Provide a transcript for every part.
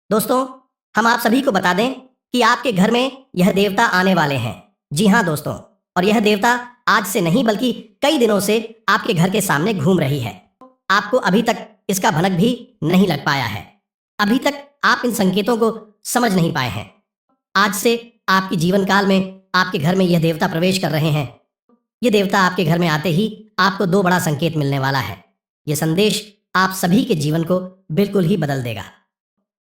दोस्तों, हम आप सभी को बता दें कि आपके घर में यह देवता आने वाले हैं। जी हाँ दोस्तों, और यह देवता आज से नहीं बल्कि कई दिनों से आपके घर के सामने घूम रही है। आपको अभी तक इसका भनक भी नहीं लग पाया है। अभी तक आप इन संकेतों को समझ नहीं पाए हैं। आज से आपके जीवन काल में आपके घर में यह देवता प्रवेश कर रहे हैं। ये देवता आपके घर में आते ही आपको दो बड़ा संकेत मिलने वाला है। ये संदेश आप सभी के जीवन को बिल्कुल ही बदल देगा।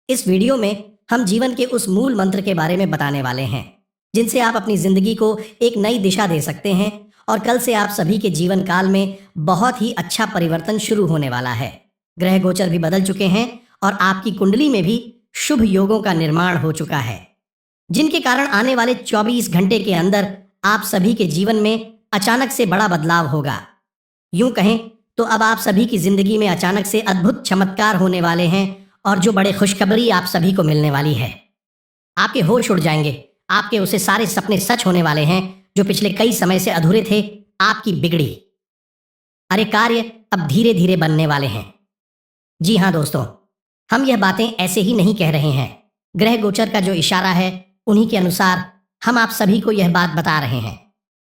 इस वीडियो में हम जीवन के उस मूल मंत्र के बारे में बताने वाले हैं जिनसे आप अपनी जिंदगी को एक नई दिशा दे सकते हैं और कल से आप सभी के जीवन काल में बहुत ही अच्छा परिवर्तन शुरू होने वाला है। ग्रह गोचर भी बदल चुके हैं और आपकी कुंडली में भी शुभ योगों का निर्माण हो चुका है, जिनके कारण आने वाले 24 घंटे के अंदर आप सभी के जीवन में अचानक से बड़ा बदलाव होगा। यूं कहें तो अब आप सभी की जिंदगी में अचानक से अद्भुत चमत्कार होने वाले हैं और जो बड़े खुशखबरी आप सभी को मिलने वाली है। आपके होश उड़ जाएंगे। आपके उसे सारे सपने सच होने वाले हैं जो पिछले कई समय से अधूरे थे। आपकी बिगड़ी अरे कार्य अब धीरे धीरे बनने वाले हैं। जी हाँ दोस्तों, हम यह बातें ऐसे ही नहीं कह रहे हैं। ग्रह गोचर का जो इशारा है उन्हीं के अनुसार हम आप सभी को यह बात बता रहे हैं।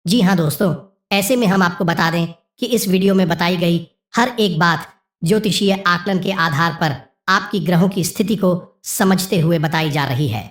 जी हाँ दोस्तों, ऐसे में हम आपको बता दें कि इस वीडियो में बताई गई हर एक बात ज्योतिषीय आकलन के आधार पर आपकी ग्रहों की स्थिति को समझते हुए बताई जा रही है।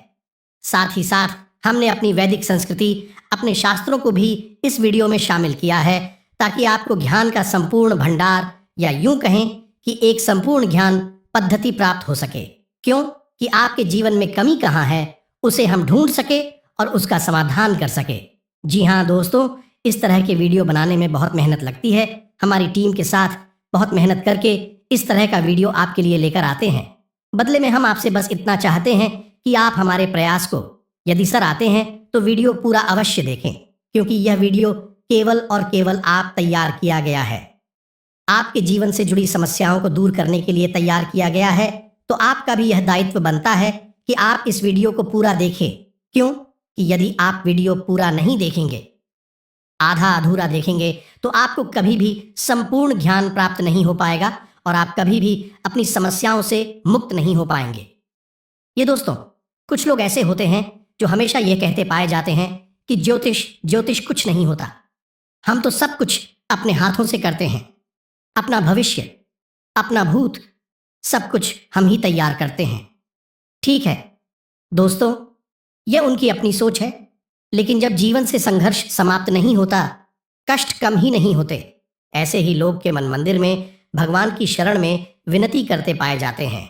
साथ ही साथ हमने अपनी वैदिक संस्कृति, अपने शास्त्रों को भी इस वीडियो में शामिल किया है ताकि आपको ज्ञान का संपूर्ण भंडार या यूं कहें कि एक संपूर्ण ज्ञान पद्धति प्राप्त हो सके। क्यों कि आपके जीवन में कमी कहाँ है उसे हम ढूंढ सके और उसका समाधान कर सके। जी हाँ दोस्तों, इस तरह के वीडियो बनाने में बहुत मेहनत लगती है। हमारी टीम के साथ बहुत मेहनत करके इस तरह का वीडियो आपके लिए लेकर आते हैं। बदले में हम आपसे बस इतना चाहते हैं कि आप हमारे प्रयास को, यदि सर आते हैं तो वीडियो पूरा अवश्य देखें, क्योंकि यह वीडियो केवल और केवल आप तैयार किया गया है। आपके जीवन से जुड़ी समस्याओं को दूर करने के लिए तैयार किया गया है। तो आपका भी यह दायित्व बनता है कि आप इस वीडियो को पूरा देखें। क्यों कि यदि आप वीडियो पूरा नहीं देखेंगे, आधा अधूरा देखेंगे, तो आपको कभी भी संपूर्ण ज्ञान प्राप्त नहीं हो पाएगा और आप कभी भी अपनी समस्याओं से मुक्त नहीं हो पाएंगे। ये दोस्तों, कुछ लोग ऐसे होते हैं जो हमेशा यह कहते पाए जाते हैं कि ज्योतिष कुछ नहीं होता। हम तो सब कुछ अपने हाथों से करते हैं। अपना भविष्य, अपना भूत, सब कुछ हम ही तैयार करते हैं। ठीक है दोस्तों, यह उनकी अपनी सोच है, लेकिन जब जीवन से संघर्ष समाप्त नहीं होता, कष्ट कम ही नहीं होते, ऐसे ही लोग के मन मंदिर में भगवान की शरण में विनती करते पाए जाते हैं।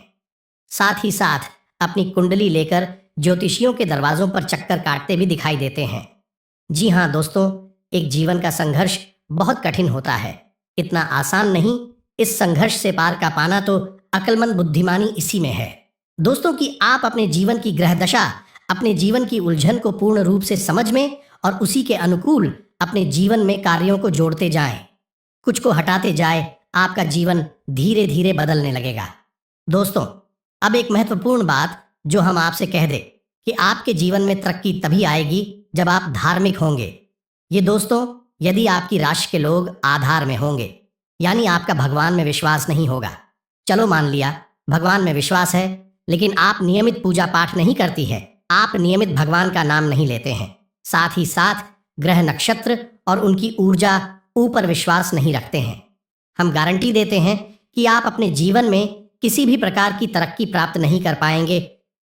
साथ ही साथ अपनी कुंडली लेकर ज्योतिषियों के दरवाजों पर चक्कर काटते भी दिखाई देते हैं। जी हाँ दोस्तों, एक जीवन का संघर्ष बहुत कठिन होता है, इतना आसान नहीं। इस संघर्ष से पार का पाना तो अक्लमंद बुद्धिमानी इसी में है दोस्तों, कि आप अपने जीवन की ग्रह दशा, अपने जीवन की उलझन को पूर्ण रूप से समझ में और उसी के अनुकूल अपने जीवन में कार्यों को जोड़ते जाएं, कुछ को हटाते जाए। आपका जीवन धीरे धीरे बदलने लगेगा। दोस्तों, अब एक महत्वपूर्ण बात जो हम आपसे कह दें कि आपके जीवन में तरक्की तभी आएगी जब आप धार्मिक होंगे। ये दोस्तों, यदि आपकी राशि के लोग आधार में होंगे, यानी आपका भगवान में विश्वास नहीं होगा। चलो मान लिया भगवान में विश्वास है, लेकिन आप नियमित पूजा पाठ नहीं करती है, आप नियमित भगवान का नाम नहीं लेते हैं, साथ ही साथ ग्रह नक्षत्र और उनकी ऊर्जा ऊपर विश्वास नहीं रखते हैं, हम गारंटी देते हैं कि आप अपने जीवन में किसी भी प्रकार की तरक्की प्राप्त नहीं कर पाएंगे,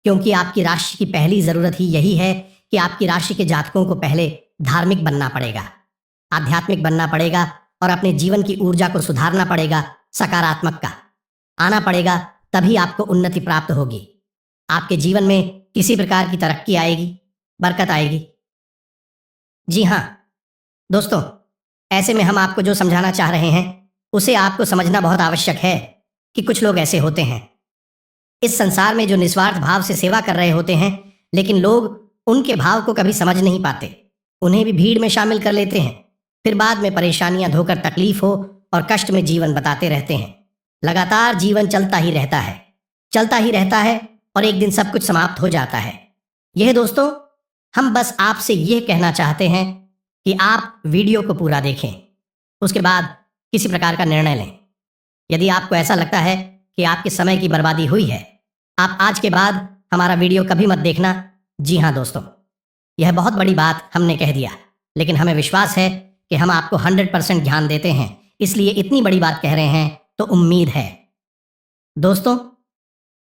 क्योंकि आपकी राशि की पहली जरूरत ही यही है कि आपकी राशि के जातकों को पहले धार्मिक बनना पड़ेगा, आध्यात्मिक बनना पड़ेगा और अपने जीवन की ऊर्जा को सुधारना पड़ेगा, सकारात्मक का आना पड़ेगा, तभी आपको उन्नति प्राप्त होगी। आपके जीवन में किसी प्रकार की तरक्की आएगी, बरकत आएगी। जी हाँ दोस्तों, ऐसे में हम आपको जो समझाना चाह रहे हैं उसे आपको समझना बहुत आवश्यक है कि कुछ लोग ऐसे होते हैं इस संसार में जो निस्वार्थ भाव से सेवा कर रहे होते हैं, लेकिन लोग उनके भाव को कभी समझ नहीं पाते। उन्हें भी भीड़ में शामिल कर लेते हैं, फिर बाद में परेशानियां धोकर तकलीफ हो और कष्ट में जीवन बताते रहते हैं। लगातार जीवन चलता ही रहता है और एक दिन सब कुछ समाप्त हो जाता है। यह दोस्तों, हम बस आपसे यह कहना चाहते हैं कि आप वीडियो को पूरा देखें, उसके बाद किसी प्रकार का निर्णय लें। यदि आपको ऐसा लगता है कि आपके समय की बर्बादी हुई है, आप आज के बाद हमारा वीडियो कभी मत देखना। जी हाँ दोस्तों, यह बहुत बड़ी बात हमने कह दिया, लेकिन हमें विश्वास है कि हम आपको 100% ध्यान देते हैं, इसलिए इतनी बड़ी बात कह रहे हैं। तो उम्मीद है दोस्तों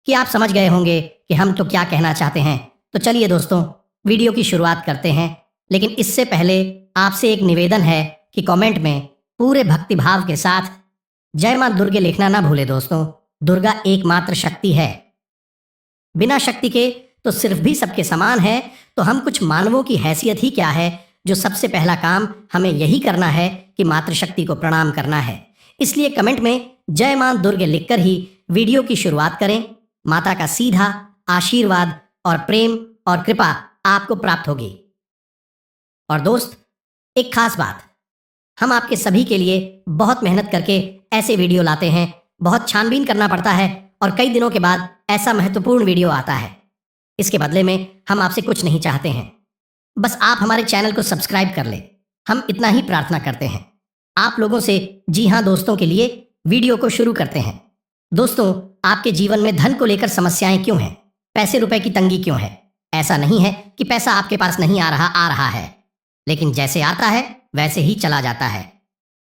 कि आप समझ गए होंगे कि हम तो क्या कहना चाहते हैं। तो चलिए दोस्तों, वीडियो की शुरुआत करते हैं। लेकिन इससे पहले आपसे एक निवेदन है कि कमेंट में पूरे भक्तिभाव के साथ जय मां दुर्गे लिखना ना भूले दोस्तों। दुर्गा एकमात्र शक्ति है, बिना शक्ति के तो सिर्फ भी सबके समान है। तो हम कुछ मानवों की हैसियत ही क्या है, जो सबसे पहला काम हमें यही करना है कि मातृशक्ति को प्रणाम करना है। इसलिए कमेंट में जय मां दुर्गे लिखकर ही वीडियो की शुरुआत करें। माता का सीधा आशीर्वाद और प्रेम और कृपा आपको प्राप्त होगी। और दोस्त, एक खास बात, हम आपके सभी के लिए बहुत मेहनत करके ऐसे वीडियो लाते हैं। बहुत छानबीन करना पड़ता है और कई दिनों के बाद ऐसा महत्वपूर्ण वीडियो आता है। इसके बदले में हम आपसे कुछ नहीं चाहते हैं, बस आप हमारे चैनल को सब्सक्राइब कर ले। हम इतना ही प्रार्थना करते हैं आप लोगों से। जी हाँ दोस्तों, के लिए वीडियो को शुरू करते हैं। दोस्तों, आपके जीवन में धन को लेकर समस्याएं क्यों हैं? पैसे रुपए की तंगी क्यों है? ऐसा नहीं है कि पैसा आपके पास नहीं आ रहा है, लेकिन जैसे आता है वैसे ही चला जाता है।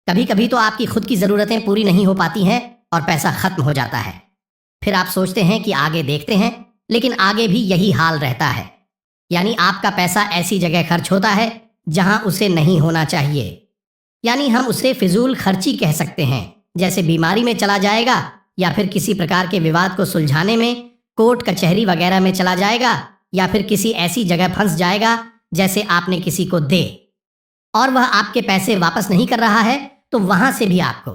कभी कभी तो आपकी खुद की जरूरतें पूरी नहीं हो पाती हैं और पैसा खत्म हो जाता है। फिर आप सोचते हैं कि आगे देखते हैं, लेकिन आगे भी यही हाल रहता है। यानी आपका पैसा ऐसी जगह खर्च होता है जहां उसे नहीं होना चाहिए। यानी हम उसे फिजूल खर्ची कह सकते हैं। जैसे बीमारी में चला जाएगा, या फिर किसी प्रकार के विवाद को सुलझाने में कोर्ट कचहरी वगैरह में चला जाएगा, या फिर किसी ऐसी जगह फंस जाएगा जैसे आपने किसी को दे और वह आपके पैसे वापस नहीं कर रहा है, तो वहां से भी आपको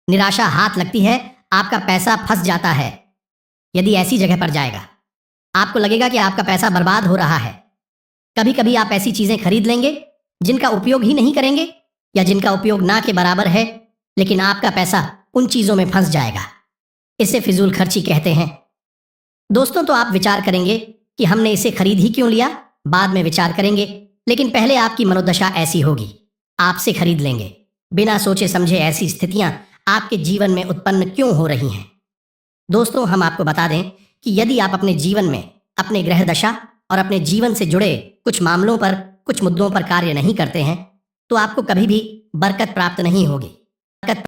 निराशा हाथ लगती है। आपका पैसा फंस जाता है। यदि ऐसी जगह पर जाएगा, आपको लगेगा कि आपका पैसा बर्बाद हो रहा है। कभी कभी आप ऐसी चीजें खरीद लेंगे जिनका उपयोग ही नहीं करेंगे, या जिनका उपयोग ना के बराबर है, लेकिन आपका पैसा उन चीजों में फंस जाएगा। इसे फिजूल खर्ची कहते हैं दोस्तों। तो आप विचार करेंगे कि हमने इसे खरीद ही क्यों लिया। बाद में विचार करेंगे, लेकिन पहले आपकी मनोदशा ऐसी होगी, आपसे खरीद लेंगे। बिना सोचे समझे ऐसी स्थितियां आपके जीवन में उत्पन्न क्यों हो रही हैं? दोस्तों, हम आपको बता दें कि यदि आप अपने जीवन में अपने ग्रह दशा और अपने जीवन से जुड़े कुछ मामलों पर, कुछ मुद्दों पर कार्य नहीं करते हैं, तो आपको कभी भी बरकत प्राप्त नहीं होगी। बरकत